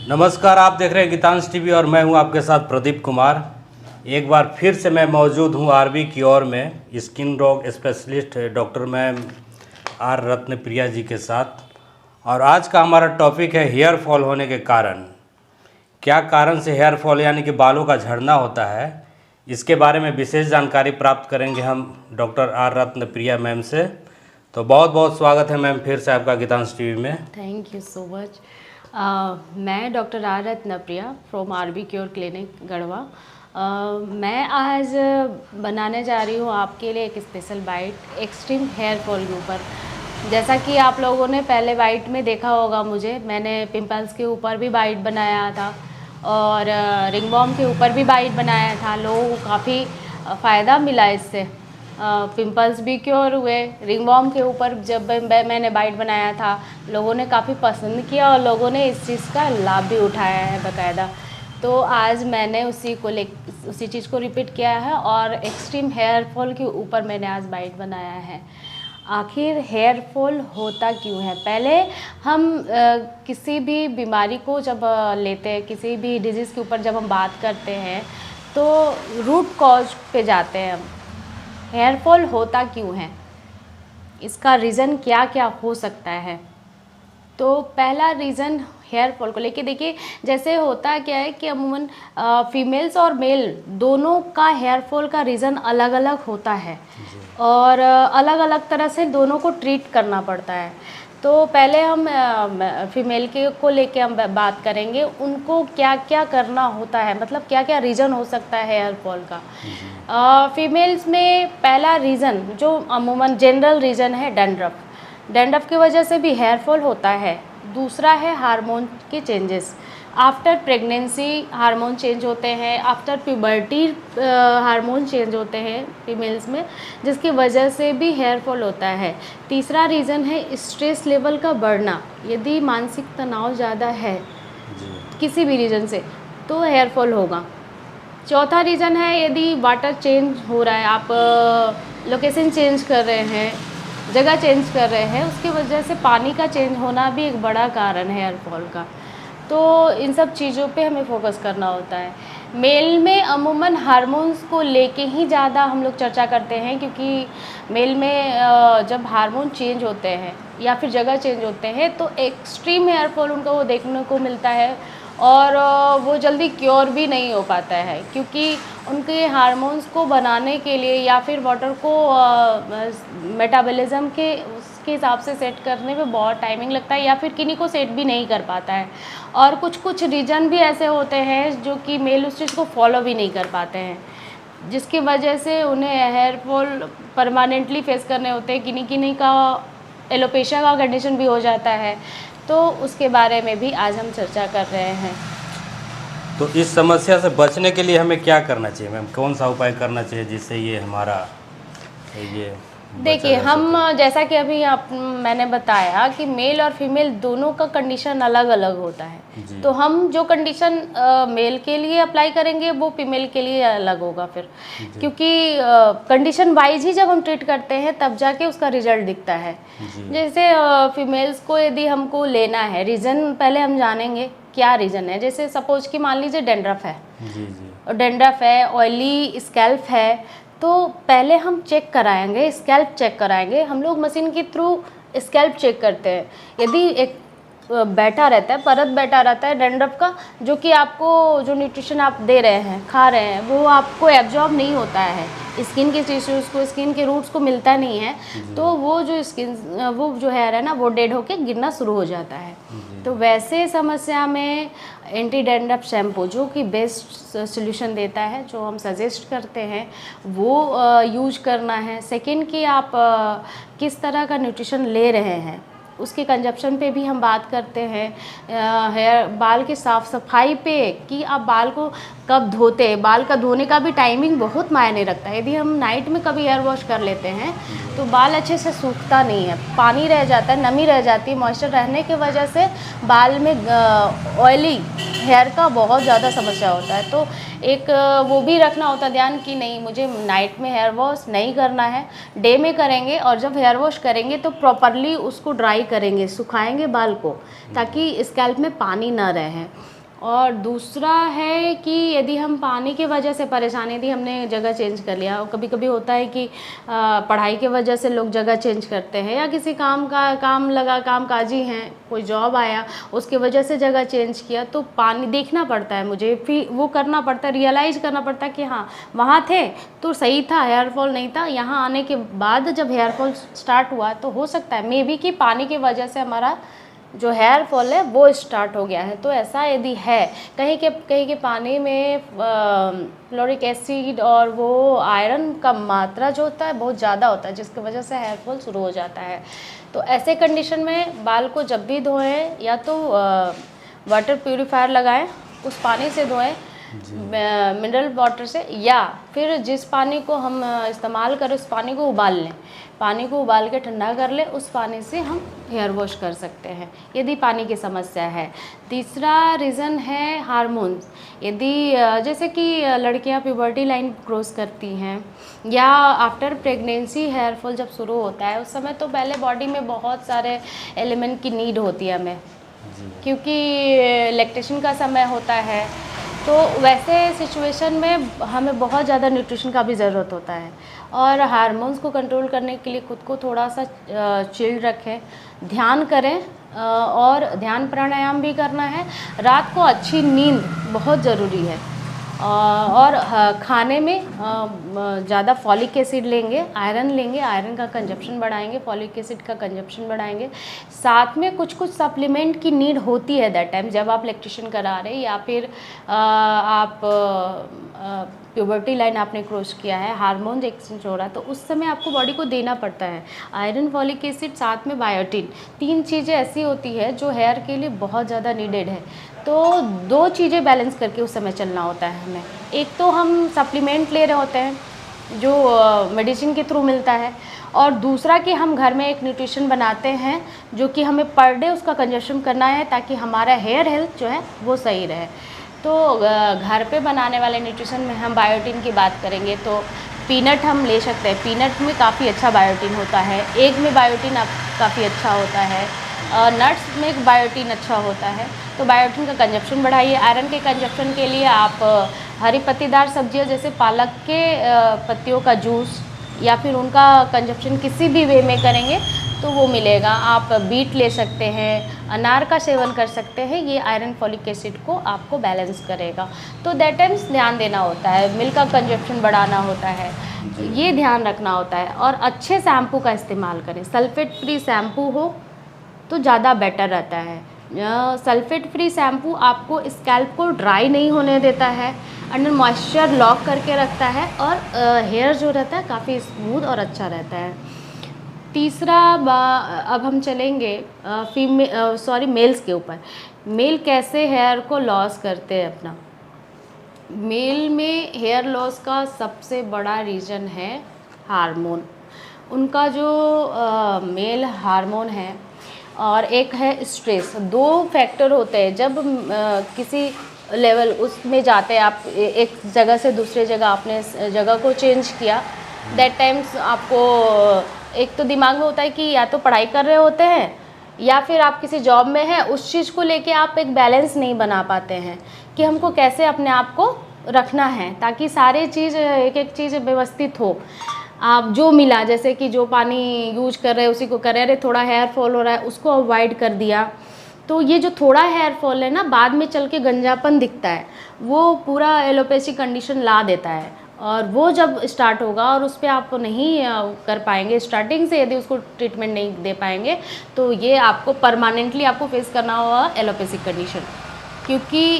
नमस्कार, आप देख रहे हैं गीतांश टीवी और मैं हूं आपके साथ प्रदीप कुमार। एक बार फिर से मैं मौजूद हूं आरबी क्योर में स्किन रोग specialist doctor ma'am are Ratnapriya जी के साथ। और आज का हमारा टॉपिक है हेयर फॉल होने के कारण। क्या कारण से हेयर फॉल यानी कि बालों का झड़ना होता है, इसके बारे में विशेष जानकारी प्राप्त करेंगे हम डॉक्टर आर रत्नप्रिया मैम से। तो बहुत बहुत स्वागत है मैम फिर से आपका गीतांश टीवी में। Thank you so much. मैं doctor R Ratnapriya from RB cure clinic Garhwa. मैं आज बनाने जा रही हूँ आपके लिए एक special bite extreme hair fall के ऊपर। जैसा कि आप लोगों ने पहले बाइट में देखा होगा, मैंने पिंपल्स के ऊपर भी बाइट बनाया था और रिंगवॉर्म के ऊपर भी बाइट बनाया था। लोगों को काफ़ी फ़ायदा मिला इससे, पिंपल्स भी क्योर हुए। रिंगवॉर्म के ऊपर जब मैंने बाइट बनाया था, लोगों ने काफ़ी पसंद किया और लोगों ने इस चीज़ का लाभ भी उठाया है बाकायदा। तो आज मैंने उसी चीज़ को रिपीट किया है और एक्सट्रीम हेयर फॉल के ऊपर मैंने आज बाइट बनाया है। आखिर हेयर फॉल होता क्यों है? पहले हम किसी भी बीमारी को जब लेते हैं, किसी भी डिजीज़ के ऊपर जब हम बात करते हैं तो रूट कॉज पे जाते हैं हम। हेयर फॉल होता क्यों है, इसका रीज़न क्या क्या हो सकता है? तो पहला रीज़न हेयर फॉल को लेके देखिए, जैसे होता क्या है कि अमूमन फीमेल्स और मेल दोनों का हेयर फॉल का रीज़न अलग अलग होता है और अलग अलग तरह से दोनों को ट्रीट करना पड़ता है। तो पहले हम फीमेल के को लेके हम बात करेंगे, उनको क्या क्या करना होता है, मतलब क्या क्या रीज़न हो सकता है हेयर फॉल का। फीमेल्स में पहला रीज़न जो अमूमन जनरल रीज़न है डैंड्रफ की वजह से भी हेयर फॉल होता है। दूसरा है हार्मोन के changes. After pregnancy hormone change होते हैं, आफ्टर प्यूबर्टी हार्मोन चेंज होते हैं फीमेल्स में, जिसकी वजह से भी हेयर फॉल होता है। तीसरा रीज़न है स्ट्रेस लेवल का बढ़ना। यदि मानसिक तनाव ज़्यादा है किसी भी रीज़न से तो हेयर फॉल होगा। चौथा रीज़न है यदि वाटर चेंज हो रहा है, आप लोकेशन चेंज कर रहे हैं, जगह चेंज कर रहे हैं, उसकी वजह से पानी का चेंज होना भी एक बड़ा कारण है हेयर फॉल का। तो इन सब चीज़ों पे हमें फोकस करना होता है। मेल में अमूमन हार्मोन्स को लेके ही ज़्यादा हम लोग चर्चा करते हैं, क्योंकि मेल में जब हार्मोन चेंज होते हैं या फिर जगह चेंज होते हैं तो एक्सट्रीम हेयर फॉल उनको वो देखने को मिलता है और वो जल्दी क्योर भी नहीं हो पाता है, क्योंकि उनके हार्मोन्स को बनाने के लिए या फिर वाटर को मेटाबॉलिज्म के उसके हिसाब से सेट करने में बहुत टाइमिंग लगता है या फिर किन्हीं को सेट भी नहीं कर पाता है। और कुछ रीजन भी ऐसे होते हैं जो कि मेल उस चीज़ को फॉलो भी नहीं कर पाते हैं, जिसकी वजह से उन्हें हेयर फॉल परमानेंटली फेस करने होते हैं। किन्हीं का एलोपेशिया का कंडीशन भी हो जाता है, तो उसके बारे में भी आज हम चर्चा कर रहे हैं। तो इस समस्या से बचने के लिए हमें क्या करना चाहिए मैम? कौन सा उपाय करना चाहिए जिससे ये हमारा ये देखिए, हम जैसा कि अभी मैंने बताया कि मेल और फीमेल दोनों का कंडीशन अलग अलग होता है। तो हम जो कंडीशन मेल के लिए अप्लाई करेंगे वो फीमेल के लिए अलग होगा फिर, क्योंकि कंडीशन वाइज ही जब हम ट्रीट करते हैं तब जाके उसका रिजल्ट दिखता है। जैसे फीमेल्स को यदि हमको लेना है, रीज़न पहले हम जानेंगे क्या रीज़न है। जैसे सपोज कि मान लीजिए डेंड्रफ है, ऑयली स्कैल्प है, तो पहले हम चेक कराएंगे, स्कैल्प चेक कराएंगे। हम लोग मशीन के थ्रू स्कैल्प चेक करते हैं। यदि एक बैठा रहता है, परत बैठा रहता है डेंड्रफ का, जो कि आपको जो न्यूट्रिशन आप दे रहे हैं, खा रहे हैं, वो आपको एब्जॉर्ब नहीं होता है, स्किन के टिश्यूज़ को, स्किन के रूट्स को मिलता नहीं है, तो वो जो हेयर है ना, वो डेड होके गिरना शुरू हो जाता है। तो वैसे समस्या में एंटी डेंड्रफ शैम्पू जो कि बेस्ट सोल्यूशन देता है, जो हम सजेस्ट करते हैं वो यूज करना है। सेकंड कि आप किस तरह का न्यूट्रिशन ले रहे हैं, उसके कंजप्शन पे भी हम बात करते हैं। हेयर बाल की साफ़ सफाई पे कि आप बाल को कब धोते हैं। बाल का धोने का भी टाइमिंग बहुत मायने रखता है। यदि हम नाइट में कभी हेयर वॉश कर लेते हैं तो बाल अच्छे से सूखता नहीं है, पानी रह जाता है, नमी रह जाती है। मॉइस्चर रहने की वजह से बाल में ऑयली हेयर का बहुत ज़्यादा समस्या होता है। तो एक वो भी रखना होता है ध्यान कि नहीं, मुझे नाइट में हेयर वॉश नहीं करना है, डे में करेंगे। और जब हेयर वॉश करेंगे तो प्रॉपरली उसको ड्राई करेंगे, सुखाएंगे बाल को, ताकि स्कैल्प में पानी ना रहे। और दूसरा है कि यदि हम पानी की वजह से परेशान, यदि हमने जगह चेंज कर लिया, और कभी कभी होता है कि पढ़ाई की वजह से लोग जगह चेंज करते हैं, या किसी काम काजी हैं, कोई जॉब आया उसकी वजह से जगह चेंज किया, तो पानी देखना पड़ता है मुझे, फिर वो करना पड़ता है, रियलाइज़ करना पड़ता है कि हाँ वहाँ थे तो सही था, हेयर फॉल नहीं था। यहाँ आने के बाद जब हेयर फॉल स्टार्ट हुआ तो हो सकता है मे बी कि पानी की वजह से हमारा जो हेयर फॉल है वो स्टार्ट हो गया है। तो ऐसा यदि है, कहीं के पानी में फ्लोरिक एसिड और वो आयरन का मात्रा जो होता है बहुत ज़्यादा होता है, जिसकी वजह से हेयर फॉल शुरू हो जाता है। तो ऐसे कंडीशन में बाल को जब भी धोएं, या तो वाटर प्यूरीफायर लगाएं, उस पानी से धोएं मिनरल वाटर से, या फिर जिस पानी को हम इस्तेमाल करें उस पानी को उबाल लें, पानी को उबाल के ठंडा कर ले, उस पानी से हम हेयर वॉश कर सकते हैं यदि पानी की समस्या है। तीसरा रीज़न है हार्मोन्स। यदि जैसे कि लड़कियां प्यूबर्टी लाइन क्रॉस करती हैं, या आफ्टर प्रेगनेंसी हेयर फॉल जब शुरू होता है, उस समय तो पहले बॉडी में बहुत सारे एलिमेंट की नीड होती है हमें, क्योंकि लैक्टेशन का समय होता है। तो वैसे सिचुएशन में हमें बहुत ज़्यादा न्यूट्रिशन का भी ज़रूरत होता है। और हार्मोन्स को कंट्रोल करने के लिए खुद को थोड़ा सा चिल्ड रखें, ध्यान करें, और ध्यान प्राणायाम भी करना है। रात को अच्छी नींद बहुत ज़रूरी है। और खाने में ज़्यादा फॉलिक एसिड लेंगे, आयरन लेंगे, आयरन का कंजप्शन बढ़ाएंगे, फॉलिक एसिड का कंजप्शन बढ़ाएंगे। साथ में कुछ सप्लीमेंट की नीड होती है दैट टाइम, जब आप लैक्टेशन करा रहे हैं, या फिर आप प्यूबर्टी लाइन आपने क्रॉस किया है, हार्मोन एक्सचेंज हो रहा है, तो उस समय आपको बॉडी को देना पड़ता है आयरन, फॉलिक एसिड, साथ में बायोटिन। 3 चीज़ें ऐसी होती है जो हेयर के लिए बहुत ज़्यादा नीडेड है। तो 2 चीज़ें बैलेंस करके उस समय चलना होता है हमें। एक तो हम सप्लीमेंट ले रहे होते हैं जो मेडिसिन के थ्रू मिलता है, और दूसरा कि हम घर में एक न्यूट्रिशन बनाते हैं जो कि हमें पर डे उसका कंजप्शन करना है, ताकि हमारा हेयर हेल्थ जो है वो सही रहे। तो घर पे बनाने वाले न्यूट्रिशन में हम बायोटिन की बात करेंगे तो पीनट हम ले सकते हैं। पीनट में काफ़ी अच्छा बायोटिन होता है, एग में बायोटिन काफ़ी अच्छा होता है, नट्स में बायोटिन अच्छा होता है। तो बायोटिन का कंजप्शन बढ़ाइए। आयरन के कंजप्शन के लिए आप हरी पत्तीदार सब्जियां जैसे पालक के पत्तियों का जूस, या फिर उनका कंजप्शन किसी भी वे में करेंगे तो वो मिलेगा। आप बीट ले सकते हैं, अनार का सेवन कर सकते हैं, ये आयरन फॉलिक एसिड को आपको बैलेंस करेगा। तो दैट टाइम्स ध्यान देना होता है, मिल्क का कंजप्शन बढ़ाना होता है, ये ध्यान रखना होता है। और अच्छे शैम्पू का इस्तेमाल करें, सल्फेट फ्री शैम्पू हो तो ज़्यादा बेटर रहता है। सल्फेट फ्री शैम्पू आपको स्कैल्प को ड्राई नहीं होने देता है, अंडर मॉइस्चर लॉक करके रखता है, और हेयर जो रहता है काफ़ी स्मूथ और अच्छा रहता है। तीसरा अब हम चलेंगे मेल्स के ऊपर। मेल कैसे हेयर को लॉस करते हैं अपना। मेल में हेयर लॉस का सबसे बड़ा रीज़न है हार्मोन। उनका जो मेल हार्मोन है, और एक है स्ट्रेस। 2 फैक्टर होते हैं जब किसी लेवल उसमें जाते हैं आप, एक जगह से दूसरे जगह आपने जगह को चेंज किया, दैट टाइम्स आपको एक तो दिमाग में होता है कि या तो पढ़ाई कर रहे होते हैं, या फिर आप किसी जॉब में हैं, उस चीज़ को लेके आप एक बैलेंस नहीं बना पाते हैं कि हमको कैसे अपने आप को रखना है ताकि सारे चीज़ एक एक चीज़ व्यवस्थित हो। आप जो मिला, जैसे कि जो पानी यूज कर रहे हैं उसी को कर रहे हैं, थोड़ा हेयर फॉल हो रहा है उसको अवॉइड कर दिया, तो ये जो थोड़ा हेयर फॉल है ना, बाद में चल के गंजापन दिखता है, वो पूरा एलोपेसी कंडीशन ला देता है। और वो जब स्टार्ट होगा और उस पर आप नहीं कर पाएंगे स्टार्टिंग से, यदि उसको ट्रीटमेंट नहीं दे पाएंगे, तो ये आपको परमानेंटली आपको फेस करना होगा एलोपेसिक कंडीशन। क्योंकि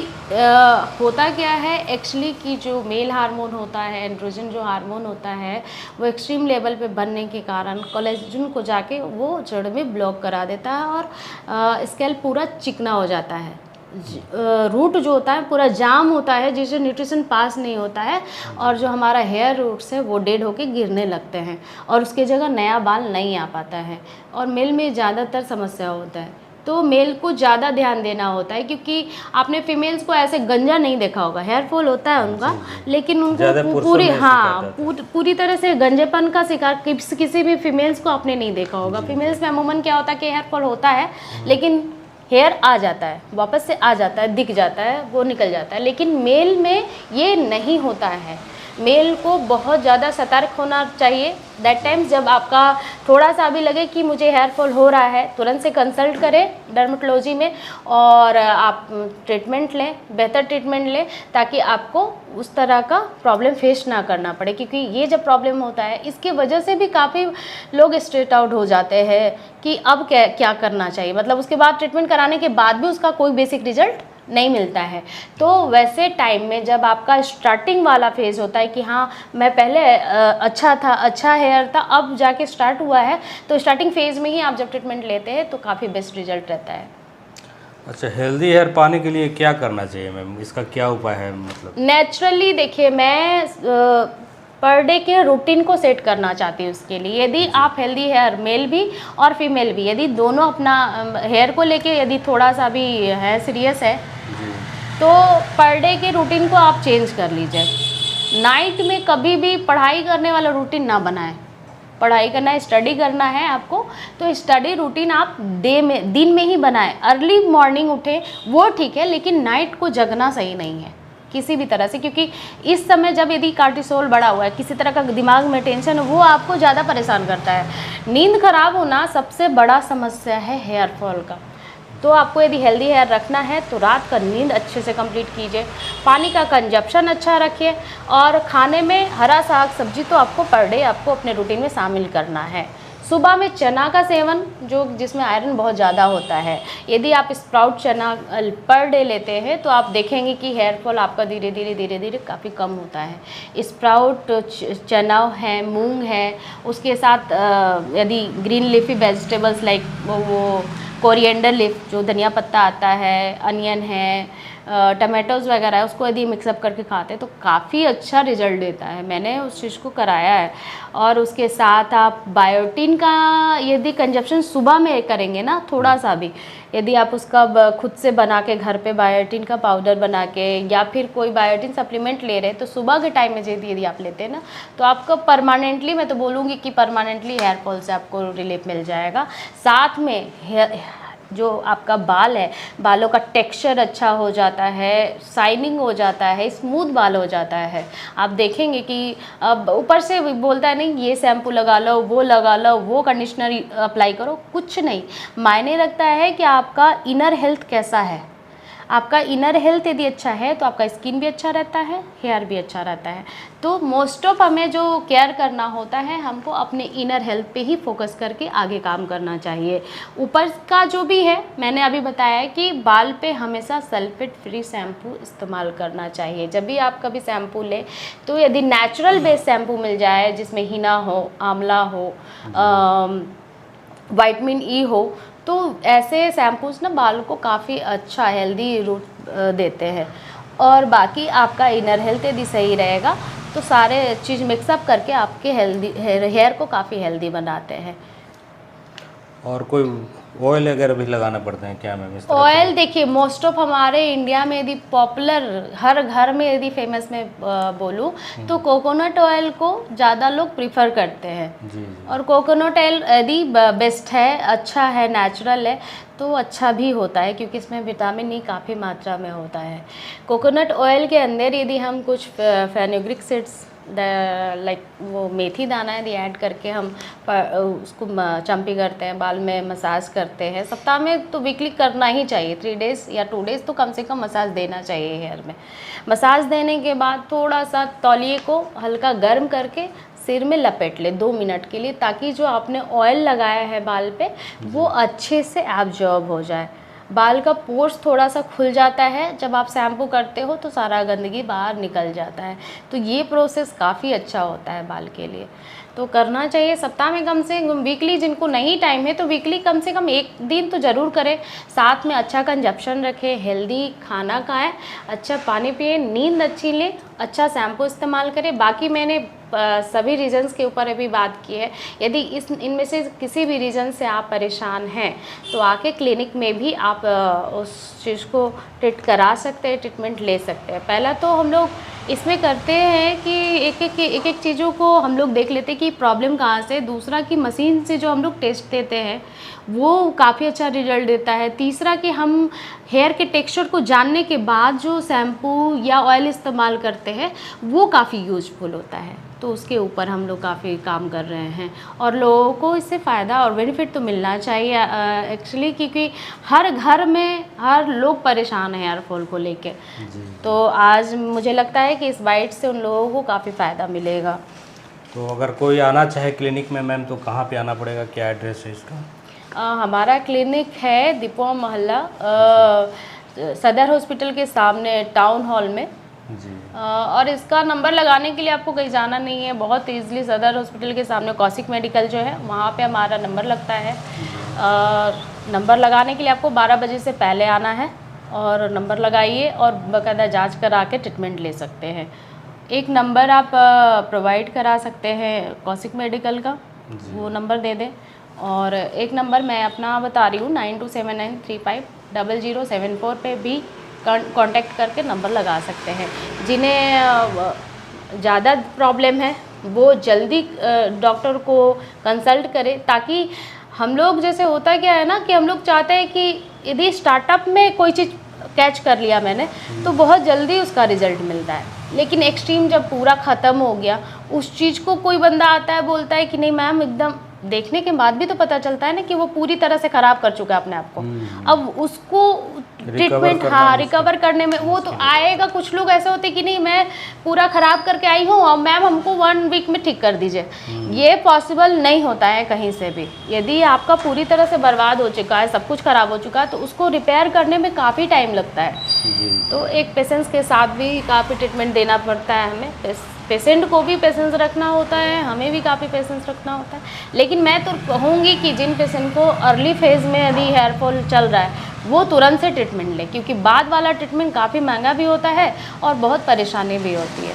होता क्या है एक्चुअली कि जो मेल हार्मोन होता है, एंड्रोजन जो हार्मोन होता है, वो एक्सट्रीम लेवल पे बनने के कारण कोलेजन को जाके वो जड़ में ब्लॉक करा देता है, और स्कैल्प पूरा चिकना हो जाता है। रूट जो होता है पूरा जाम होता है, जिससे न्यूट्रिशन पास नहीं होता है और जो हमारा हेयर रूट्स है वो डेड होके गिरने लगते हैं और उसकी जगह नया बाल नहीं आ पाता है। और मेल में ज़्यादातर समस्या होता है, तो मेल को ज़्यादा ध्यान देना होता है, क्योंकि आपने फीमेल्स को ऐसे गंजा नहीं देखा होगा, हेयर फॉल होता है उनका, लेकिन उनको पूरी पूरी तरह से गंजेपन का शिकार किसी भी फीमेल्स को आपने नहीं देखा होगा। फीमेल्स में अमूमन क्या होता है कि हेयर फॉल होता है लेकिन हेयर आ जाता है, वापस से आ जाता है, दिख जाता है, वो निकल जाता है, लेकिन मेल में ये नहीं होता है। मेल को बहुत ज़्यादा सतर्क होना चाहिए। दैट टाइम्स जब आपका थोड़ा सा भी लगे कि मुझे हेयर फॉल हो रहा है, तुरंत से कंसल्ट करें डर्मेटोलॉजी में और आप ट्रीटमेंट लें, बेहतर ट्रीटमेंट लें, ताकि आपको उस तरह का प्रॉब्लम फेस ना करना पड़े। क्योंकि ये जब प्रॉब्लम होता है इसकी वजह से भी काफ़ी लोग स्ट्रेट आउट हो जाते हैं कि अब क्या करना चाहिए, मतलब उसके बाद ट्रीटमेंट कराने के बाद भी उसका कोई बेसिक रिजल्ट नहीं मिलता है। तो वैसे टाइम में जब आपका स्टार्टिंग वाला फेज़ होता है कि हाँ मैं पहले अच्छा था, अच्छा हेयर था, अब जाके स्टार्ट हुआ है, तो स्टार्टिंग फेज़ में ही आप जब ट्रीटमेंट लेते हैं तो काफ़ी बेस्ट रिजल्ट रहता है। अच्छा, हेल्दी हेयर पाने के लिए क्या करना चाहिए मैम, इसका क्या उपाय है? मतलब नेचुरली देखिए, मैं पर डे के रूटीन को सेट करना चाहती हूँ उसके लिए। यदि आप हेल्दी हेयर मेल भी और फीमेल भी, यदि दोनों अपना हेयर को लेके यदि थोड़ा सा भी है सीरियस है, तो पर डे के रूटीन को आप चेंज कर लीजिए। नाइट में कभी भी पढ़ाई करने वाला रूटीन ना बनाएं। पढ़ाई करना है, स्टडी करना है आपको, तो स्टडी रूटीन आप दिन में ही बनाएं। अर्ली मॉर्निंग उठें वो ठीक है, लेकिन नाइट को जगना सही नहीं है किसी भी तरह से, क्योंकि इस समय जब यदि कार्टिसोल बढ़ा हुआ है, किसी तरह का दिमाग में टेंशन है, वो आपको ज़्यादा परेशान करता है। नींद खराब होना सबसे बड़ा समस्या है हेयर फॉल का। तो आपको यदि हेल्दी हेयर रखना है तो रात का नींद अच्छे से कंप्लीट कीजिए, पानी का कंजप्शन अच्छा रखिए, और खाने में हरा साग सब्जी तो आपको पर डे आपको अपने रूटीन में शामिल करना है। सुबह में चना का सेवन, जिसमें आयरन बहुत ज़्यादा होता है, यदि आप स्प्राउट चना पर डे लेते हैं तो आप देखेंगे कि हेयर फॉल आपका धीरे धीरे काफ़ी कम होता है। स्प्राउट चना है, मूंग है, उसके साथ यदि ग्रीन लीफी वेजिटेबल्स लाइक वो कोरिएंडर लीफ, जो धनिया पत्ता आता है, अनियन है, टमाटोज़ वगैरह है, उसको यदि मिक्सअप करके खाते हैं तो काफ़ी अच्छा रिजल्ट देता है। मैंने उस चीज़ को कराया है। और उसके साथ आप बायोटिन का यदि कंजप्शन सुबह में करेंगे ना, थोड़ा सा भी, यदि आप उसका खुद से बना के घर पे बायोटिन का पाउडर बना के, या फिर कोई बायोटिन सप्लीमेंट ले रहे हैं, तो सुबह के टाइम में यदि आप लेते हैं ना, तो आपका परमानेंटली, मैं तो बोलूँगी कि परमानेंटली हेयर फॉल से आपको रिलीफ मिल जाएगा। साथ में जो आपका बाल है, बालों का टेक्सचर अच्छा हो जाता है, शाइनिंग हो जाता है, स्मूथ बाल हो जाता है। आप देखेंगे कि अब ऊपर से बोलता है नहीं ये शैम्पू लगा लो, वो लगा लो, वो कंडीशनर अप्लाई करो, कुछ नहीं, मायने रखता है कि आपका इनर हेल्थ कैसा है। आपका इनर हेल्थ यदि अच्छा है तो आपका स्किन भी अच्छा रहता है, हेयर भी अच्छा रहता है। तो मोस्ट ऑफ हमें जो केयर करना होता है, हमको अपने इनर हेल्थ पे ही फोकस करके आगे काम करना चाहिए। ऊपर का जो भी है, मैंने अभी बताया है कि बाल पे हमेशा सल्फेट फ्री शैम्पू इस्तेमाल करना चाहिए। जब भी आप कभी शैम्पू लें तो यदि नेचुरल बेस्ड शैम्पू मिल जाए, जिसमें हिना हो, आंवला हो, विटामिन ई हो, तो ऐसे शैम्पूज ना बाल को काफ़ी अच्छा हेल्दी रूट देते हैं। और बाकी आपका इनर हेल्थ यदि सही रहेगा तो सारे चीज़ मिक्सअप करके आपके हेल्दी हेयर को काफ़ी हेल्दी बनाते हैं। और कोई ऑयल वगैरह भी लगाना पड़ते हैं क्या मैम? ऑयल देखिए, मोस्ट ऑफ हमारे इंडिया में यदि पॉपुलर, हर घर में यदि फेमस में बोलूँ तो कोकोनट ऑयल को ज़्यादा लोग प्रीफर करते हैं। जी। और कोकोनट ऑयल यदि बेस्ट है, अच्छा है, नेचुरल है, तो अच्छा भी होता है, क्योंकि इसमें विटामिन ई काफ़ी मात्रा में होता है। कोकोनट ऑयल के अंदर यदि हम कुछ फेनुग्रीक सीड्स लाइक वो मेथी दाना यदि ऐड करके हम उसको चम्पी करते हैं, बाल में मसाज करते हैं, सप्ताह में तो वीकली करना ही चाहिए, 3 डेज़ या 2 डेज़ तो कम से कम मसाज देना चाहिए हेयर में। मसाज देने के बाद थोड़ा सा तौलिए को हल्का गर्म करके सिर में लपेट ले 2 मिनट के लिए, ताकि जो आपने ऑयल लगाया है बाल पे वो अच्छे से एब्जॉर्ब हो जाए। बाल का पोर्स थोड़ा सा खुल जाता है, जब आप शैम्पू करते हो तो सारा गंदगी बाहर निकल जाता है। तो ये प्रोसेस काफ़ी अच्छा होता है बाल के लिए। तो करना चाहिए सप्ताह में कम से कम, वीकली जिनको नहीं टाइम है तो वीकली कम से कम एक दिन तो ज़रूर करें। साथ में अच्छा कंजप्शन रखें, हेल्दी खाना खाएं, अच्छा पानी पिए, नींद अच्छी लें, अच्छा शैम्पू इस्तेमाल करें। बाकी मैंने सभी रीजन्स के ऊपर अभी बात की है। यदि इनमें से किसी भी रीज़न से आप परेशान हैं तो आके क्लिनिक में भी आप उस चीज़ को ट्रीट करा सकते हैं, ट्रीटमेंट ले सकते हैं। पहला तो हम लोग इसमें करते हैं कि एक एक चीज़ों को हम लोग देख लेते हैं कि प्रॉब्लम कहाँ से। दूसरा कि मशीन से जो हम लोग टेस्ट देते हैं वो काफ़ी अच्छा रिजल्ट देता है। तीसरा कि हम हेयर के टेक्सचर को जानने के बाद जो शैम्पू या ऑयल इस्तेमाल करते हैं वो काफ़ी यूजफुल होता है। तो उसके ऊपर हम लोग काफ़ी काम कर रहे हैं और लोगों को इससे फ़ायदा और बेनिफिट तो मिलना चाहिए एक्चुअली, क्योंकि हर घर में हर लोग परेशान हैं हेयर फॉल को लेके। तो आज मुझे लगता है कि इस बाइट से उन लोगों को काफ़ी फ़ायदा मिलेगा। तो अगर कोई आना चाहे क्लिनिक में मैम तो कहाँ पे आना पड़ेगा, क्या एड्रेस है इसका? हमारा क्लिनिक है दीपवा मोहल्ला, सदर हॉस्पिटल के सामने टाउन हॉल में जी। और इसका नंबर लगाने के लिए आपको कहीं जाना नहीं है। बहुत ईजिली सदर हॉस्पिटल के सामने कौशिक मेडिकल जो है वहाँ पे हमारा नंबर लगता है। नंबर लगाने के लिए आपको 12 बजे से पहले आना है और नंबर लगाइए और बाकायदा जांच करा के ट्रीटमेंट ले सकते हैं। एक नंबर आप प्रोवाइड करा सकते हैं कौशिक मेडिकल का, वो नंबर दे दें। और एक नंबर मैं अपना बता रही हूँ 9279350074 पे भी कांटेक्ट करके नंबर लगा सकते हैं। जिन्हें ज़्यादा प्रॉब्लम है वो जल्दी डॉक्टर को कंसल्ट करें, ताकि हम लोग जैसे होता क्या है ना कि हम लोग चाहते हैं कि यदि स्टार्टअप में कोई चीज़ कैच कर लिया मैंने तो बहुत जल्दी उसका रिजल्ट मिलता है, लेकिन एक्सट्रीम जब पूरा ख़त्म हो गया उस चीज़ को कोई बंदा आता है बोलता है कि नहीं मैम, एकदम देखने के बाद भी तो पता चलता है ना कि वो पूरी तरह से ख़राब कर चुका है अपने आप को। अब उसको ट्रीटमेंट रिकवर करने में वो तो आएगा। कुछ लोग ऐसे होते कि नहीं मैं पूरा ख़राब करके आई हूँ और मैम हमको 1 वीक में ठीक कर दीजिए। ये पॉसिबल नहीं होता है कहीं से भी। यदि आपका पूरी तरह से बर्बाद हो चुका है, सब कुछ ख़राब हो चुका है, तो उसको रिपेयर करने में काफ़ी टाइम लगता है। तो एक पेशेंस के साथ भी काफ़ी ट्रीटमेंट देना पड़ता है हमें। पेशेंट को भी पेशेंस रखना होता है, हमें भी काफ़ी पेशेंस रखना होता है। लेकिन मैं तो कहूँगी कि जिन पेशेंट को अर्ली फेज़ में यदि हेयर फॉल चल रहा है वो तुरंत से ट्रीटमेंट ले, क्योंकि बाद वाला ट्रीटमेंट काफ़ी महंगा भी होता है और बहुत परेशानी भी होती है।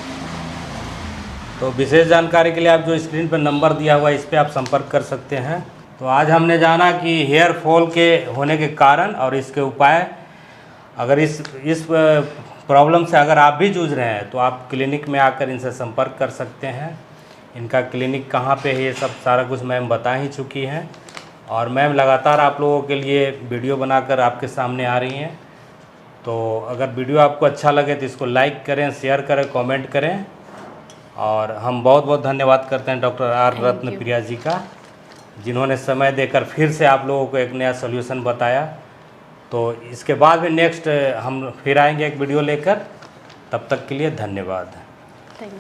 तो विशेष जानकारी के लिए आप जो स्क्रीन पर नंबर दिया हुआ है इस पर आप संपर्क कर सकते हैं। तो आज हमने जाना कि हेयर फॉल के होने के कारण और इसके उपाय। अगर इस प्रॉब्लम से अगर आप भी जूझ रहे हैं तो आप क्लिनिक में आकर इनसे संपर्क कर सकते हैं। इनका क्लिनिक कहाँ पे है ये सब सारा कुछ मैम बता ही चुकी हैं और मैम लगातार आप लोगों के लिए वीडियो बनाकर आपके सामने आ रही हैं। तो अगर वीडियो आपको अच्छा लगे तो इसको लाइक करें, शेयर करें, कमेंट करें। और हम बहुत बहुत धन्यवाद करते हैं डॉक्टर आर रत्नप्रिया जी का, जिन्होंने समय देकर फिर से आप लोगों को एक नया सोल्यूशन बताया। तो इसके बाद भी नेक्स्ट हम फिर आएंगे एक वीडियो लेकर। तब तक के लिए धन्यवाद। Thank you.